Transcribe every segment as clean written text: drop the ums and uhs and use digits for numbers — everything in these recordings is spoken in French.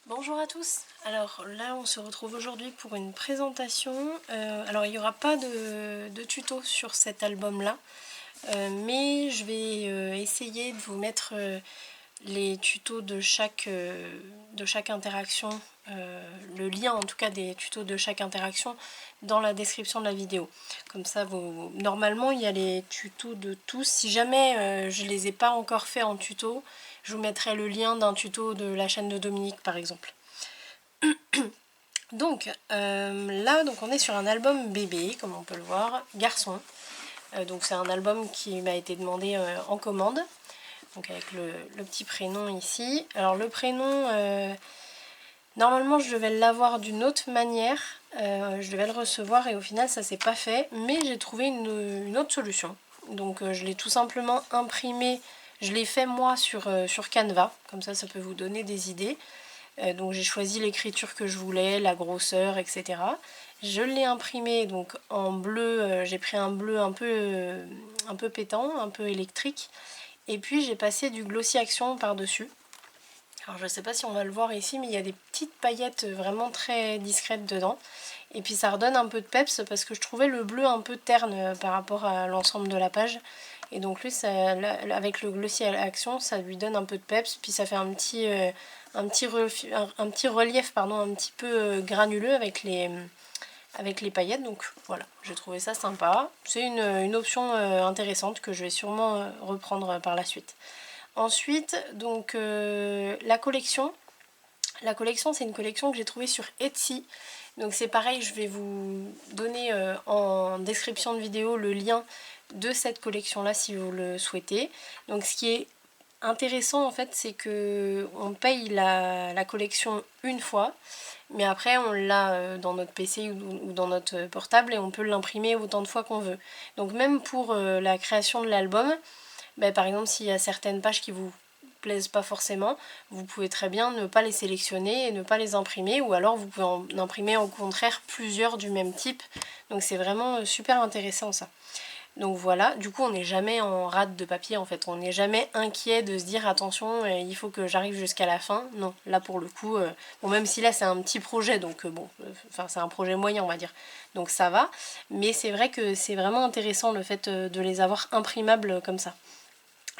Bonjour à tous, alors là on se retrouve aujourd'hui pour une présentation. Alors il n'y aura pas de tuto sur cet album là, mais je vais essayer de vous mettre les tutos de chaque interaction, le lien en tout cas des tutos de chaque interaction dans la description de la vidéo. Comme ça, normalement il y a les tutos de tous. Si jamais je les ai pas encore fait en tuto, je vous mettrai le lien d'un tuto de la chaîne de Dominique par exemple. Donc là on est sur un album bébé, comme on peut le voir, garçon. Donc c'est un album qui m'a été demandé en commande. Donc avec le petit prénom ici. Alors le prénom, normalement je devais l'avoir d'une autre manière. Je devais le recevoir et au final ça s'est pas fait. Mais j'ai trouvé une autre solution. Donc je l'ai tout simplement imprimé. Je l'ai fait moi sur Canva. Comme ça peut vous donner des idées. Donc j'ai choisi l'écriture que je voulais, la grosseur, etc. Je l'ai imprimé donc en bleu. J'ai pris un bleu un peu pétant, un peu électrique. Et puis j'ai passé du Glossy Action par-dessus. Alors je ne sais pas si on va le voir ici, mais il y a des petites paillettes vraiment très discrètes dedans. Et puis ça redonne un peu de peps parce que je trouvais le bleu un peu terne par rapport à l'ensemble de la page. Et donc lui, avec le Glossy Action, ça lui donne un peu de peps. Puis ça fait un petit relief pardon, un petit peu granuleux avec les paillettes. Donc voilà, j'ai trouvé ça sympa. C'est une option intéressante que je vais sûrement reprendre par la suite. Ensuite, donc la collection. La collection, c'est une collection que j'ai trouvée sur Etsy. Donc c'est pareil, je vais vous donner en description de vidéo le lien de cette collection-là si vous le souhaitez. Donc ce qui est intéressant en fait, c'est que on paye la collection une fois, mais après on l'a dans notre PC ou dans notre portable et on peut l'imprimer autant de fois qu'on veut. Donc même pour la création de l'album, par exemple s'il y a certaines pages qui vous plaisent pas forcément, vous pouvez très bien ne pas les sélectionner et ne pas les imprimer, ou alors vous pouvez en imprimer au contraire plusieurs du même type. Donc c'est vraiment super intéressant ça. Donc voilà, du coup on n'est jamais en rate de papier en fait, on n'est jamais inquiet de se dire attention il faut que j'arrive jusqu'à la fin. Non, là pour le coup, bon même si là c'est un petit projet, donc enfin c'est un projet moyen on va dire, donc ça va, mais c'est vrai que c'est vraiment intéressant le fait de les avoir imprimables comme ça.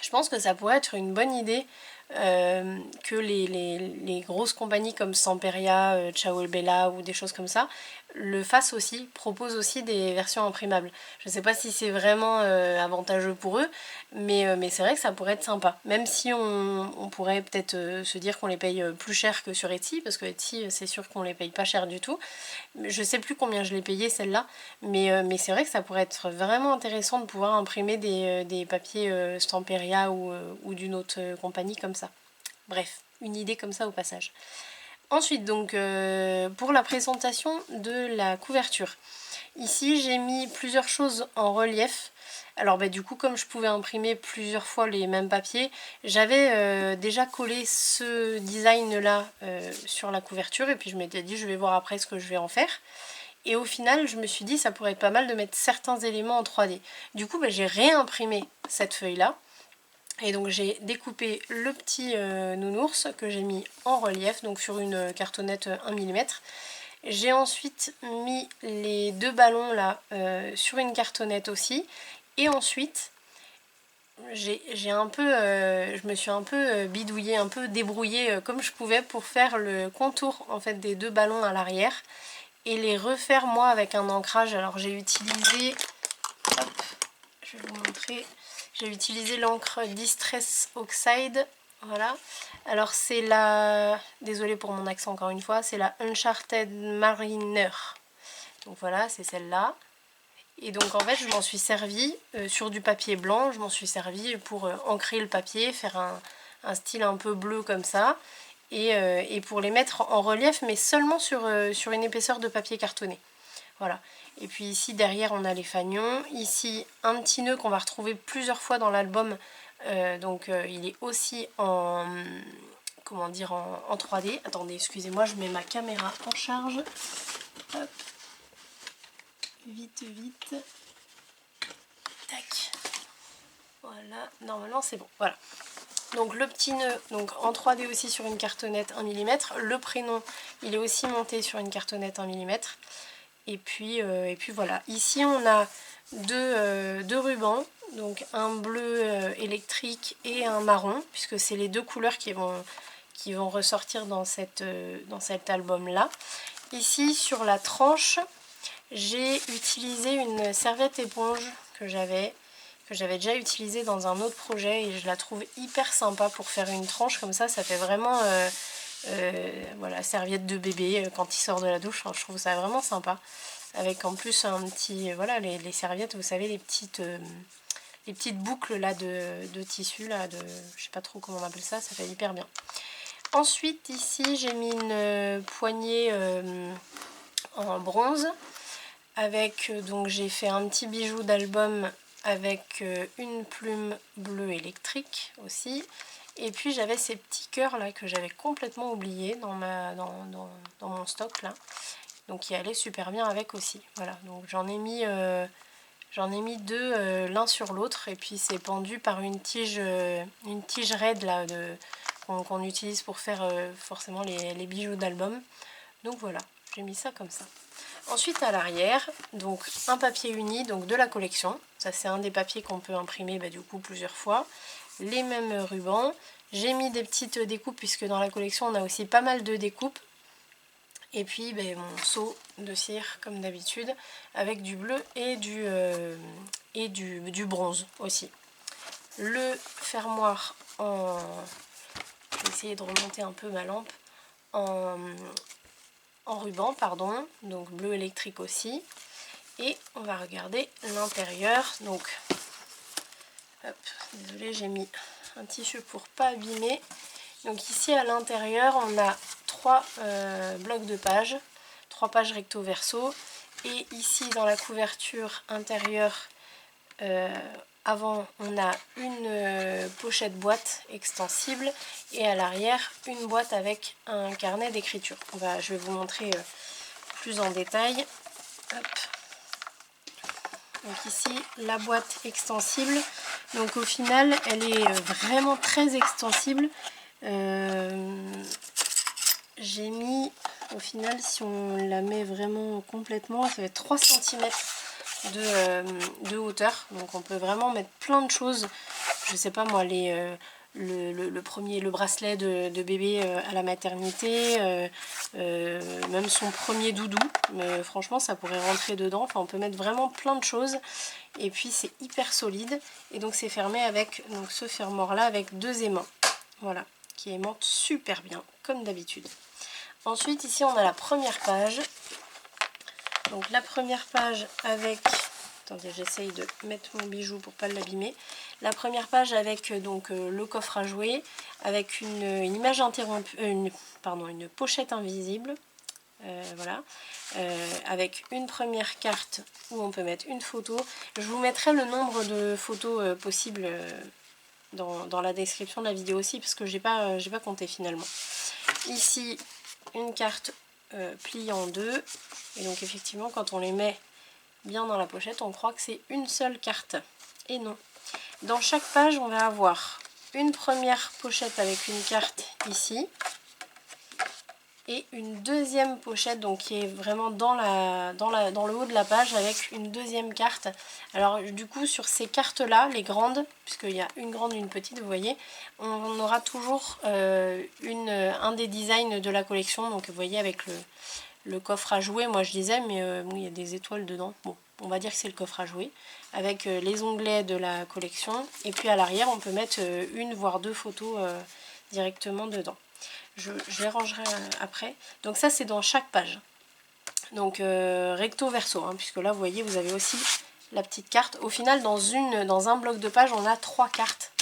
Je pense que ça pourrait être une bonne idée que les grosses compagnies comme Samperia, Ciao et Bella ou des choses comme ça le fassent aussi, proposent aussi des versions imprimables. Je ne sais pas si c'est vraiment avantageux pour eux, mais c'est vrai que ça pourrait être sympa. Même si on pourrait peut-être se dire qu'on les paye plus cher que sur Etsy, parce que Etsy c'est sûr qu'on les paye pas cher du tout. Je sais plus combien je l'ai payé celle-là, mais c'est vrai que ça pourrait être vraiment intéressant de pouvoir imprimer des papiers Stamperia ou d'une autre compagnie comme ça. Bref, une idée comme ça au passage. Ensuite, donc, pour la présentation de la couverture. Ici, j'ai mis plusieurs choses en relief. Alors du coup, comme je pouvais imprimer plusieurs fois les mêmes papiers, j'avais déjà collé ce design-là sur la couverture. Et puis je m'étais dit, je vais voir après ce que je vais en faire. Et au final, je me suis dit, ça pourrait être pas mal de mettre certains éléments en 3D. Du coup, j'ai réimprimé cette feuille-là. Et donc j'ai découpé le petit nounours que j'ai mis en relief, donc sur une cartonnette 1 mm. J'ai ensuite mis les deux ballons là sur une cartonnette aussi. Et ensuite, je me suis un peu bidouillée, un peu débrouillée comme je pouvais pour faire le contour en fait des deux ballons à l'arrière et les refaire moi avec un ancrage. Alors j'ai utilisé, hop, je vais vous montrer. J'ai utilisé l'encre Distress Oxide, voilà. Alors c'est la, désolée pour mon accent encore une fois, c'est la Uncharted Mariner. Donc voilà, c'est celle-là. Et donc en fait je m'en suis servi sur du papier blanc, je m'en suis servi pour ancrer le papier, faire un style un peu bleu comme ça. Et pour les mettre en relief, mais seulement sur une épaisseur de papier cartonné. Voilà. Et puis ici derrière on a les fanions. Ici un petit nœud qu'on va retrouver plusieurs fois dans l'album. Donc il est aussi en, comment dire, en 3D. Attendez, excusez-moi, je mets ma caméra en charge. Hop. Vite, vite. Tac. Voilà, normalement c'est bon. Voilà. Donc le petit nœud, donc en 3D aussi sur une cartonnette 1 mm. Le prénom, il est aussi monté sur une cartonnette 1 mm. Et puis voilà. Ici on a deux rubans, donc un bleu électrique et un marron, puisque c'est les deux couleurs qui vont ressortir dans cet album là. Ici sur la tranche, j'ai utilisé une serviette éponge que j'avais déjà utilisée dans un autre projet et je la trouve hyper sympa pour faire une tranche comme ça fait vraiment voilà, serviette de bébé quand il sort de la douche. Enfin, je trouve ça vraiment sympa, avec en plus un petit voilà, les serviettes, vous savez, les petites boucles là de tissu là, je sais pas trop comment on appelle ça, ça fait hyper bien. Ensuite ici j'ai mis une poignée en bronze avec, donc j'ai fait un petit bijou d'album avec une plume bleue électrique aussi, et puis j'avais ces petits cœurs là que j'avais complètement oublié dans mon stock là, donc qui allaient super bien avec aussi. Voilà, donc j'en ai mis deux l'un sur l'autre, et puis c'est pendu par une tige raide là qu'on utilise pour faire forcément les bijoux d'album. Donc voilà, j'ai mis ça comme ça. Ensuite à l'arrière, donc un papier uni, donc de la collection. Ça c'est un des papiers qu'on peut imprimer du coup plusieurs fois. Les mêmes rubans. J'ai mis des petites découpes puisque dans la collection on a aussi pas mal de découpes. Et puis mon seau de cire comme d'habitude avec du bleu et du bronze aussi. Le fermoir en... Je vais essayer de remonter un peu ma lampe. En ruban, pardon, donc bleu électrique aussi. Et on va regarder l'intérieur. Donc, hop, désolée, j'ai mis un tissu pour pas abîmer. Donc ici à l'intérieur, on a 3 blocs de pages, 3 pages recto verso. Et ici dans la couverture intérieure, avant on a une pochette boîte extensible et à l'arrière une boîte avec un carnet d'écriture. Je vais vous montrer plus en détail. Hop. Donc ici la boîte extensible, donc au final elle est vraiment très extensible. J'ai mis au final, si on la met vraiment complètement, ça fait 3 cm de hauteur, donc on peut vraiment mettre plein de choses. Je sais pas moi, le bracelet de bébé à la maternité, même son premier doudou, mais franchement ça pourrait rentrer dedans. Enfin, on peut mettre vraiment plein de choses, et puis c'est hyper solide, et donc c'est fermé avec donc ce fermoir là avec 2 aimants, voilà, qui aimantent super bien comme d'habitude. Ensuite ici on a la première page, donc la première page avec... Attendez, j'essaye de mettre mon bijou pour pas l'abîmer. La première page avec donc le coffre à jouer, avec une image interrompue, une pochette invisible, voilà, avec une première carte où on peut mettre une photo. Je vous mettrai le nombre de photos possibles dans la description de la vidéo aussi, parce que j'ai pas compté finalement. Ici, une carte pliée en deux, et donc effectivement quand on les met bien dans la pochette, on croit que c'est une seule carte, et non. Dans chaque page on va avoir une première pochette avec une carte ici, et une deuxième pochette donc qui est vraiment dans le haut de la page avec une deuxième carte. Alors du coup sur ces cartes là, les grandes, puisqu'il y a une grande et une petite, vous voyez, on aura toujours un des designs de la collection. Donc vous voyez avec le coffre à jouer, moi je disais, mais bon, il y a des étoiles dedans. Bon, on va dire que c'est le coffre à jouer, avec les onglets de la collection, et puis à l'arrière on peut mettre une voire deux photos directement dedans. Je les rangerai après. Donc ça c'est dans chaque page. Donc recto verso, hein, puisque là vous voyez vous avez aussi la petite carte. Au final dans un bloc de page on a 3 cartes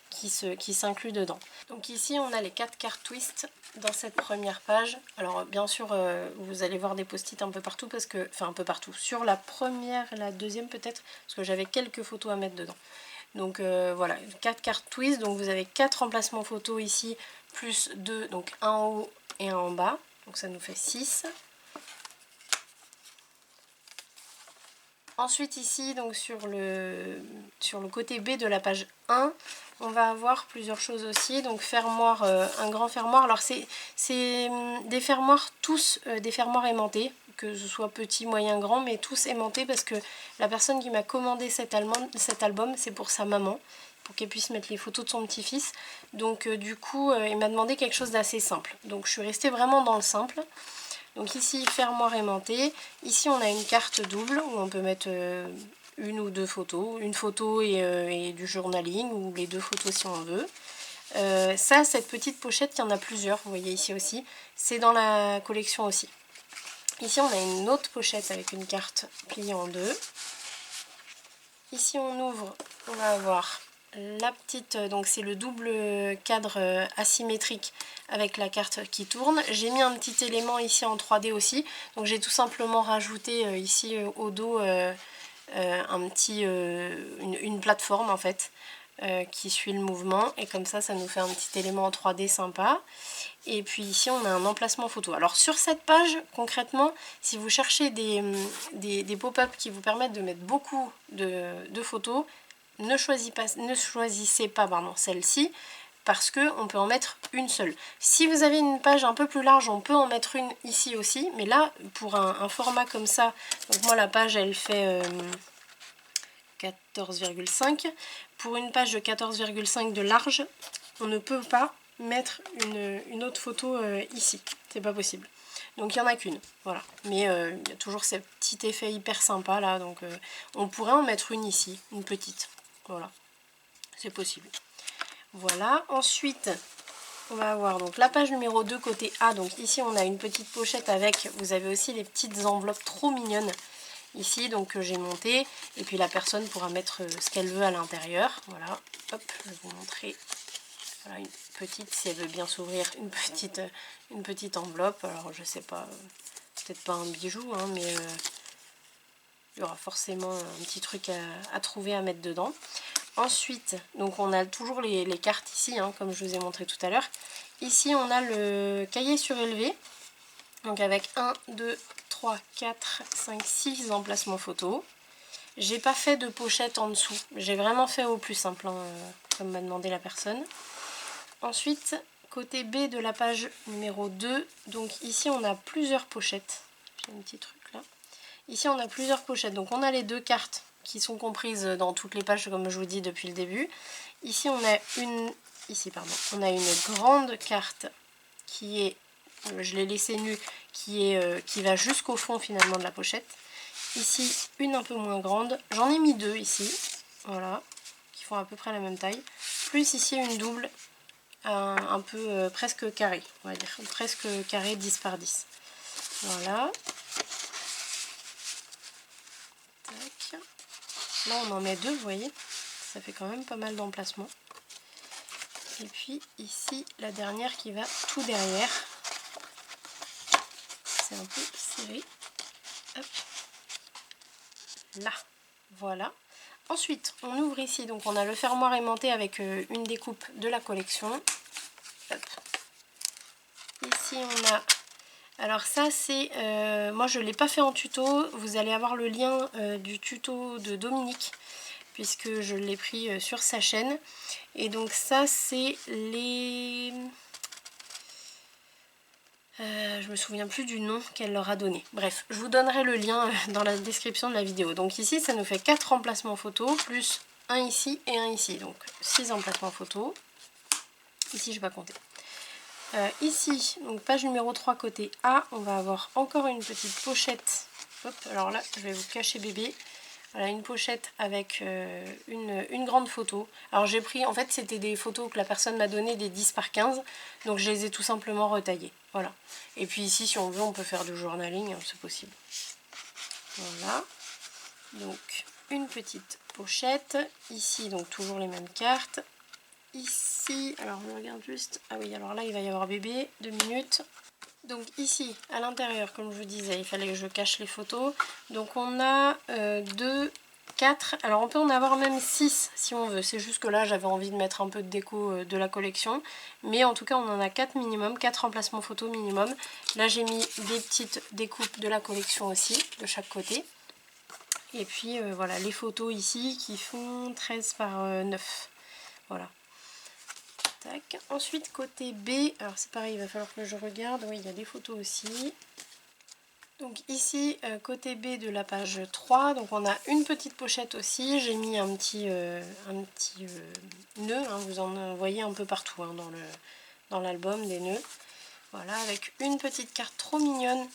qui s'incluent dedans. Donc ici on a les 4 cartes twist dans cette première page. Alors bien sûr vous allez voir des post-it un peu partout, parce que, enfin un peu partout, sur la première et la deuxième peut-être, parce que j'avais quelques photos à mettre dedans. Donc voilà, 4 cartes twist, donc vous avez 4 emplacements photos ici, plus 2, donc un en haut et un en bas, donc ça nous fait 6. Ensuite ici, donc sur le côté B de la page 1, on va avoir plusieurs choses aussi. Donc fermoir, un grand fermoir. Alors c'est des fermoirs, tous des fermoirs aimantés, que ce soit petit, moyen, grand, mais tous aimantés parce que la personne qui m'a commandé cet album, c'est pour sa maman, pour qu'elle puisse mettre les photos de son petit-fils. Donc du coup, il m'a demandé quelque chose d'assez simple. Donc je suis restée vraiment dans le simple. Donc ici, fermoir aimanté. Ici, on a une carte double où on peut mettre une ou deux photos. Une photo et du journaling, ou les deux photos si on veut. Ça, cette petite pochette, il y en a plusieurs, vous voyez ici aussi. C'est dans la collection aussi. Ici, on a une autre pochette avec une carte pliée en deux. Ici, on ouvre, on va avoir la petite, donc c'est le double cadre asymétrique avec la carte qui tourne. J'ai mis un petit élément ici en 3D aussi, donc j'ai tout simplement rajouté ici au dos une plateforme en fait qui suit le mouvement, et comme ça nous fait un petit élément en 3D sympa. Et puis ici on a un emplacement photo. Alors sur cette page concrètement, si vous cherchez des pop-up qui vous permettent de mettre beaucoup de photos, ne choisissez pas celle-ci, parce qu'on peut en mettre une seule. Si vous avez une page un peu plus large, on peut en mettre une ici aussi, mais là pour un format comme ça, donc moi la page elle fait 14,5. Pour une page de 14,5 de large, on ne peut pas mettre une autre photo ici, c'est pas possible. Donc il n'y en a qu'une, voilà. Mais il y a toujours ce petit effet hyper sympa là, donc on pourrait en mettre une ici, une petite, voilà, c'est possible. Voilà, ensuite on va avoir donc la page numéro 2 côté A. Donc ici on a une petite pochette avec, vous avez aussi les petites enveloppes trop mignonnes ici, donc que j'ai monté, et puis la personne pourra mettre ce qu'elle veut à l'intérieur. Voilà, hop, je vais vous montrer. Voilà, une petite, si elle veut bien s'ouvrir, une petite enveloppe. Alors je sais pas, peut-être pas un bijou, hein, mais il y aura forcément un petit truc à trouver à mettre dedans. Ensuite, donc on a toujours les cartes ici, hein, comme je vous ai montré tout à l'heure. Ici on a le cahier surélevé, donc avec 1, 2, 3, 4, 5, 6 emplacements photos. J'ai pas fait de pochette en dessous, j'ai vraiment fait au plus simple, hein, comme m'a demandé la personne. Ensuite, côté B de la page numéro 2, donc ici on a plusieurs pochettes. J'ai un petit truc là. Ici on a plusieurs pochettes, donc on a les deux cartes qui sont comprises dans toutes les pages comme je vous dis depuis le début. Ici on a on a une grande carte qui est, je l'ai laissée nue, qui va jusqu'au fond finalement de la pochette. Ici une un peu moins grande, j'en ai mis deux ici, voilà, qui font à peu près la même taille. Plus ici une double, un peu presque carré, on va dire, presque carré 10 par 10. Voilà. Tac. Là on en met deux, vous voyez, ça fait quand même pas mal d'emplacement. Et puis ici la dernière qui va tout derrière, c'est un peu serré. Hop. Là, voilà. Ensuite on ouvre ici, donc on a le fermoir aimanté avec une découpe de la collection. Hop. Ici on a, alors ça c'est, moi je ne l'ai pas fait en tuto, vous allez avoir le lien du tuto de Dominique, puisque je l'ai pris sur sa chaîne. Et donc ça c'est les... je me souviens plus du nom qu'elle leur a donné. Bref, je vous donnerai le lien dans la description de la vidéo. Donc ici ça nous fait 4 emplacements photos, plus un ici et un ici. Donc 6 emplacements photos. Ici je vais pas compter. Ici, donc page numéro 3 côté A, on va avoir encore une petite pochette. Hop, alors là je vais vous cacher bébé. Voilà, une pochette avec une grande photo. Alors j'ai pris, en fait c'était des photos que la personne m'a donné, des 10 par 15, donc je les ai tout simplement retaillées. Voilà. Et puis ici si on veut on peut faire du journaling, hein, c'est possible. Voilà. Donc une petite pochette. Ici donc toujours les mêmes cartes. Ici, alors je regarde juste, ah oui alors là il va y avoir bébé, 2 minutes. Donc ici, à l'intérieur, comme je vous disais, il fallait que je cache les photos. Donc on a 2, 4, alors on peut en avoir même 6 si on veut. C'est juste que là, j'avais envie de mettre un peu de déco de la collection. Mais en tout cas, on en a 4 minimum, 4 emplacements photos minimum. Là, j'ai mis des petites découpes de la collection aussi, de chaque côté. Et puis voilà les photos ici qui font 13 par 9. Voilà. Tac. Ensuite côté B, alors c'est pareil, il va falloir que je regarde. Oui, il y a des photos aussi. Donc ici, côté B de la page 3, donc on a une petite pochette aussi. J'ai mis un petit nœud, hein, vous en voyez un peu partout hein, dans l'album, des nœuds. Voilà, avec une petite carte trop mignonne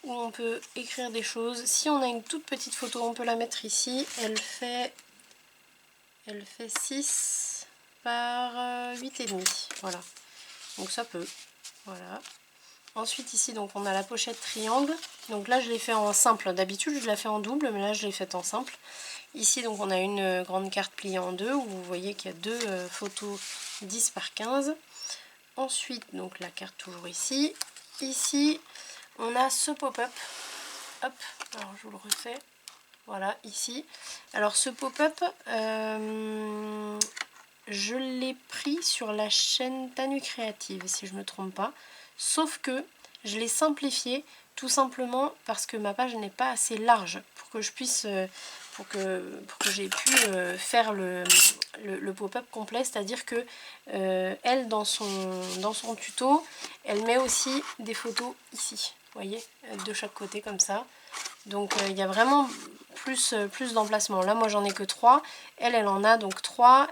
où on peut écrire des choses. Si on a une toute petite photo, on peut la mettre ici. Elle fait 6 par 8,5. Voilà, donc ça peut. Voilà. Ensuite ici donc on a la pochette triangle, donc là je l'ai fait en simple, d'habitude je la fais en double mais là je l'ai faite en simple. Ici donc on a une grande carte pliée en deux où vous voyez qu'il y a deux photos 10 par 15. Ensuite donc la carte toujours ici. Ici on a ce pop-up, hop, alors je vous le refais, voilà ici. Alors ce pop-up, je l'ai pris sur la chaîne Tanu Créative si je ne me trompe pas. Sauf que je l'ai simplifié tout simplement parce que ma page n'est pas assez large pour que je puisse, pour que j'ai pu faire le pop-up complet. C'est-à-dire que elle, dans son tuto, elle met aussi des photos ici, vous voyez, de chaque côté comme ça. Donc il y a vraiment plus d'emplacement. Là moi j'en ai que 3. Elle en a donc 3,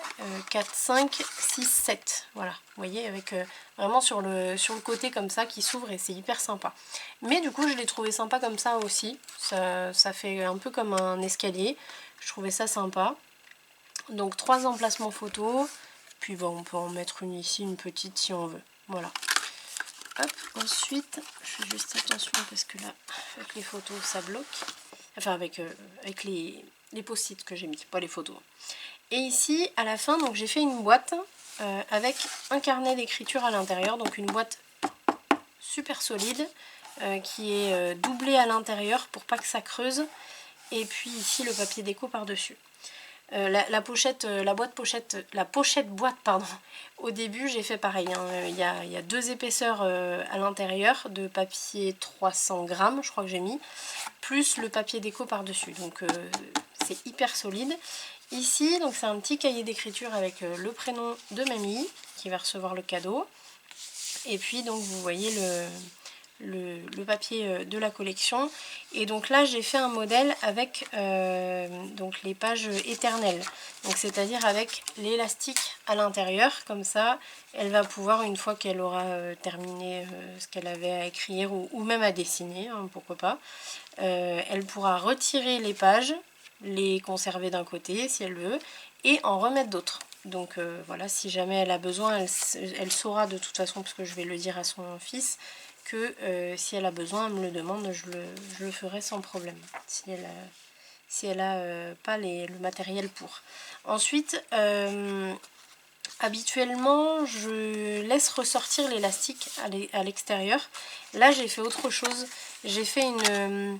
4, 5, 6, 7. Voilà, vous voyez, avec vraiment sur le côté comme ça qui s'ouvre et c'est hyper sympa. Mais du coup je l'ai trouvé sympa comme ça aussi. Ça fait un peu comme un escalier. Je trouvais ça sympa. Donc 3 emplacements photos. Puis bon, on peut en mettre une ici, une petite si on veut. Voilà. Hop, ensuite, je fais juste attention parce que là, avec les photos, ça bloque. Enfin, avec les post-it que j'ai mis, pas les photos. Et ici, à la fin, donc j'ai fait une boîte avec un carnet d'écriture à l'intérieur. Donc une boîte super solide qui est doublée à l'intérieur pour pas que ça creuse. Et puis ici, le papier déco par-dessus. La pochette boîte, pardon. Au début, j'ai fait pareil. Hein. Il y a 2 épaisseurs à l'intérieur de papier 300 grammes, je crois que j'ai mis, plus le papier déco par-dessus. Donc c'est hyper solide. Ici, donc c'est un petit cahier d'écriture avec le prénom de mamie qui va recevoir le cadeau. Et puis donc vous voyez le papier de la collection. Et donc là j'ai fait un modèle avec donc les pages éternelles, donc c'est-à-dire avec l'élastique à l'intérieur. Comme ça elle va pouvoir, une fois qu'elle aura terminé ce qu'elle avait à écrire ou même à dessiner, hein, pourquoi pas, elle pourra retirer les pages, les conserver d'un côté si elle veut et en remettre d'autres. Donc voilà, si jamais elle a besoin, elle saura de toute façon, parce que je vais le dire à son fils, que si elle a besoin, elle me le demande, je le ferai sans problème, si elle a pas le matériel pour. Ensuite, habituellement, je laisse ressortir l'élastique à l'extérieur. Là, j'ai fait autre chose. J'ai fait une...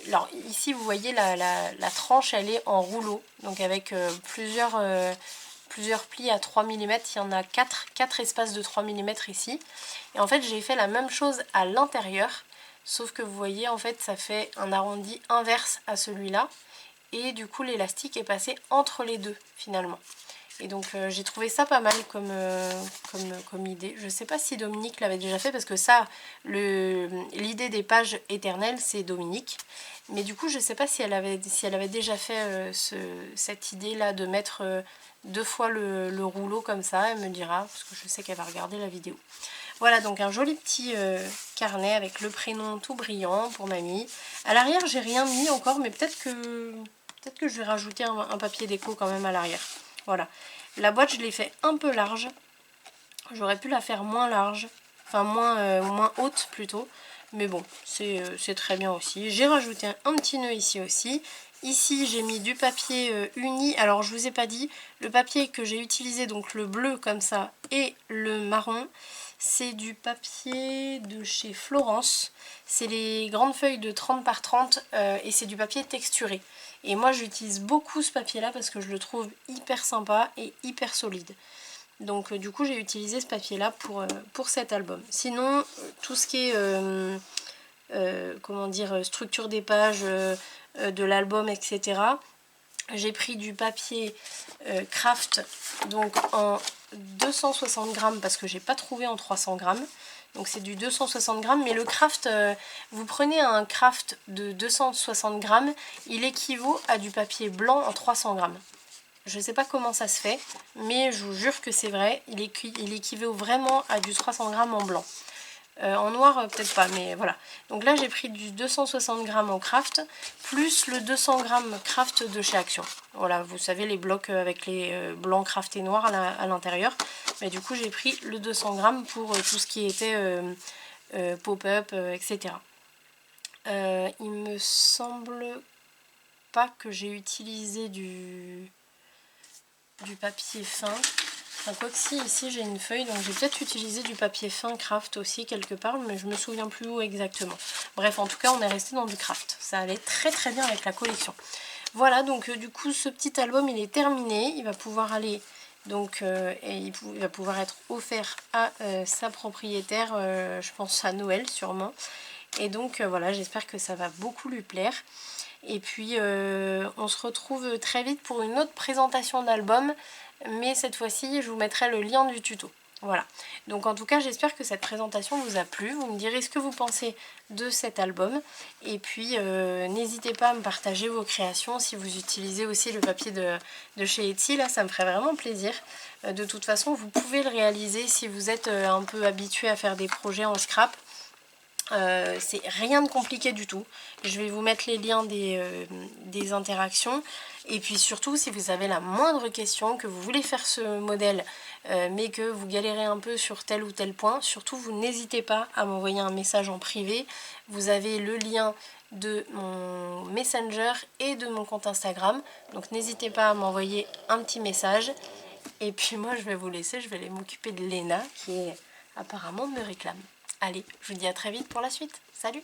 alors ici, vous voyez, la tranche, elle est en rouleau, donc avec plusieurs plis à 3 mm, il y en a 4 espaces de 3 mm ici. Et en fait j'ai fait la même chose à l'intérieur, sauf que vous voyez en fait ça fait un arrondi inverse à celui-là. Et du coup l'élastique est passé entre les deux finalement. Et donc j'ai trouvé ça pas mal comme idée. Je sais pas si Dominique l'avait déjà fait, parce que ça, l'idée des pages éternelles, c'est Dominique. Mais du coup je sais pas si elle avait déjà fait cette idée là de mettre 2 fois le rouleau comme ça. Elle me dira, parce que je sais qu'elle va regarder la vidéo. Voilà, donc un joli petit carnet avec le prénom tout brillant pour mamie. À l'arrière j'ai rien mis encore, mais peut-être que je vais rajouter un papier déco quand même à l'arrière. Voilà, la boîte je l'ai fait un peu large, j'aurais pu la faire moins large, enfin moins haute plutôt, mais bon, c'est très bien aussi. J'ai rajouté un petit nœud ici aussi. Ici j'ai mis du papier uni. Alors je vous ai pas dit, le papier que j'ai utilisé, donc le bleu comme ça et le marron, c'est du papier de chez Florence. C'est les grandes feuilles de 30 par 30 et c'est du papier texturé. Et moi j'utilise beaucoup ce papier là parce que je le trouve hyper sympa et hyper solide. Donc du coup j'ai utilisé ce papier là pour cet album. Sinon tout ce qui est comment dire, structure des pages de l'album, etc. J'ai pris du papier craft, donc en 260 grammes parce que j'ai pas trouvé en 300 grammes. Donc c'est du 260 grammes, mais le craft, vous prenez un craft de 260 grammes, il équivaut à du papier blanc en 300 grammes. Je ne sais pas comment ça se fait, mais je vous jure que c'est vrai, il équivaut vraiment à du 300 grammes en blanc. En noir, peut-être pas, mais voilà. Donc là, j'ai pris du 260 grammes en craft, plus le 200 grammes craft de chez Action. Voilà, vous savez, les blocs avec les blancs craft et noirs à l'intérieur. Mais du coup, j'ai pris le 200 grammes pour tout ce qui était pop-up, etc. Il me semble pas que j'ai utilisé du papier fin. Enfin, quoi que si, ici j'ai une feuille, donc j'ai peut-être utilisé du papier fin craft aussi quelque part, mais je me souviens plus où exactement. Bref, en tout cas, on est resté dans du craft. Ça allait très très bien avec la collection. Voilà, donc du coup, ce petit album, il est terminé. Il va pouvoir aller, donc, et il va pouvoir être offert à sa propriétaire, je pense à Noël sûrement. Et donc, voilà, j'espère que ça va beaucoup lui plaire. Et puis on se retrouve très vite pour une autre présentation d'album, mais cette fois-ci je vous mettrai le lien du tuto. Voilà, donc en tout cas j'espère que cette présentation vous a plu, vous me direz ce que vous pensez de cet album, et puis n'hésitez pas à me partager vos créations si vous utilisez aussi le papier de chez Etsy, là ça me ferait vraiment plaisir. De toute façon vous pouvez le réaliser si vous êtes un peu habitué à faire des projets en scrap. C'est rien de compliqué du tout. Je vais vous mettre les liens des interactions. Et puis surtout, si vous avez la moindre question, que vous voulez faire ce modèle, mais que vous galérez un peu sur tel ou tel point, surtout vous n'hésitez pas à m'envoyer un message en privé. Vous avez le lien de mon Messenger et de mon compte Instagram. Donc n'hésitez pas à m'envoyer un petit message. Et puis moi, je vais vous laisser, je vais aller m'occuper de Léna qui apparemment me réclame. Allez, je vous dis à très vite pour la suite. Salut!